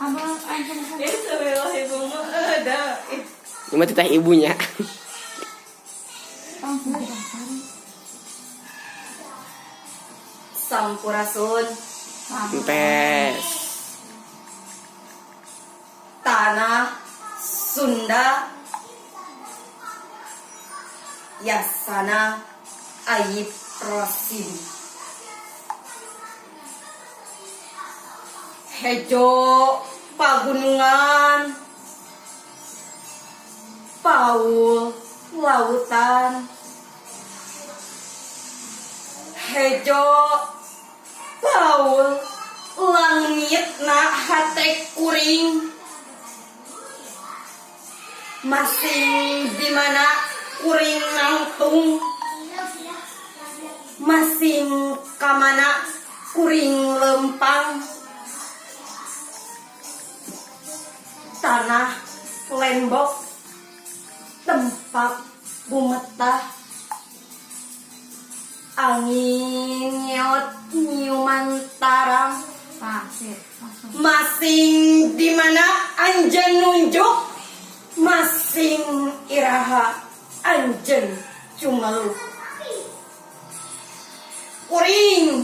Abang aja. Itu bela ibu mah ada. Cuma titah ibunya. Sampurasun. Empes. Tanah Sunda. Yasana Ayip Rasim. Hejo pagunungan. Paul lautan. Hejo Paul langit na hate kuring. Masing di mana kuring nangtung. Masing kamana kuring lempang. Tanah lembok tempat bumetah. Angin nyeot nyuman tarang. Masing di mana anjen nunjuk. Masing iraha anjen cumeluk. Kuring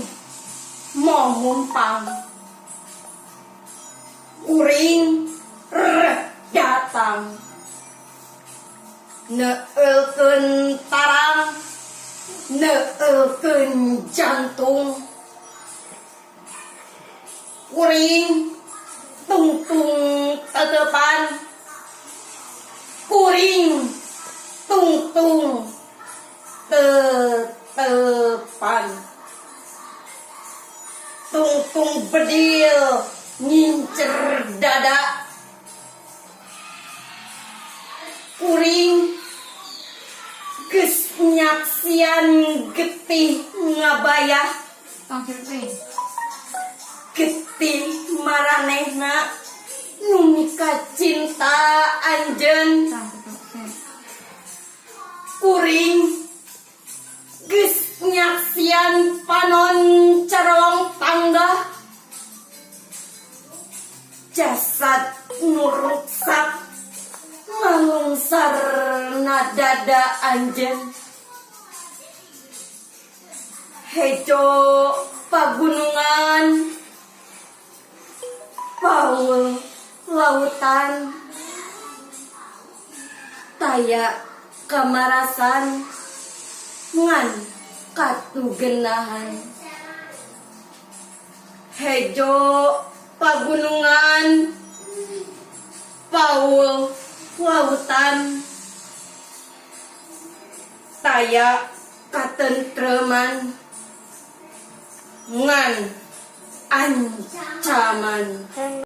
mau mumpang. Kuring datang. Neulkeun tarang. Neulkeun jantung. Kuring tungtung tetepan. Kuring tungtung tetepan. Tungtung bedil ngincer dada. Kuring geus nyaksian getih ngabayah. Getih maranehna nu mika cinta anjeun. Kuring geus nyaksian panon carolong tangga. Jasad nu ruksak ngalungsar na dada anjeun. Hejo pagunungan. Paul lautan. Taya kamarasan ngan katugenahan. Hejo pagunungan. Paul lautan. Taya katentreman ngan ancaman.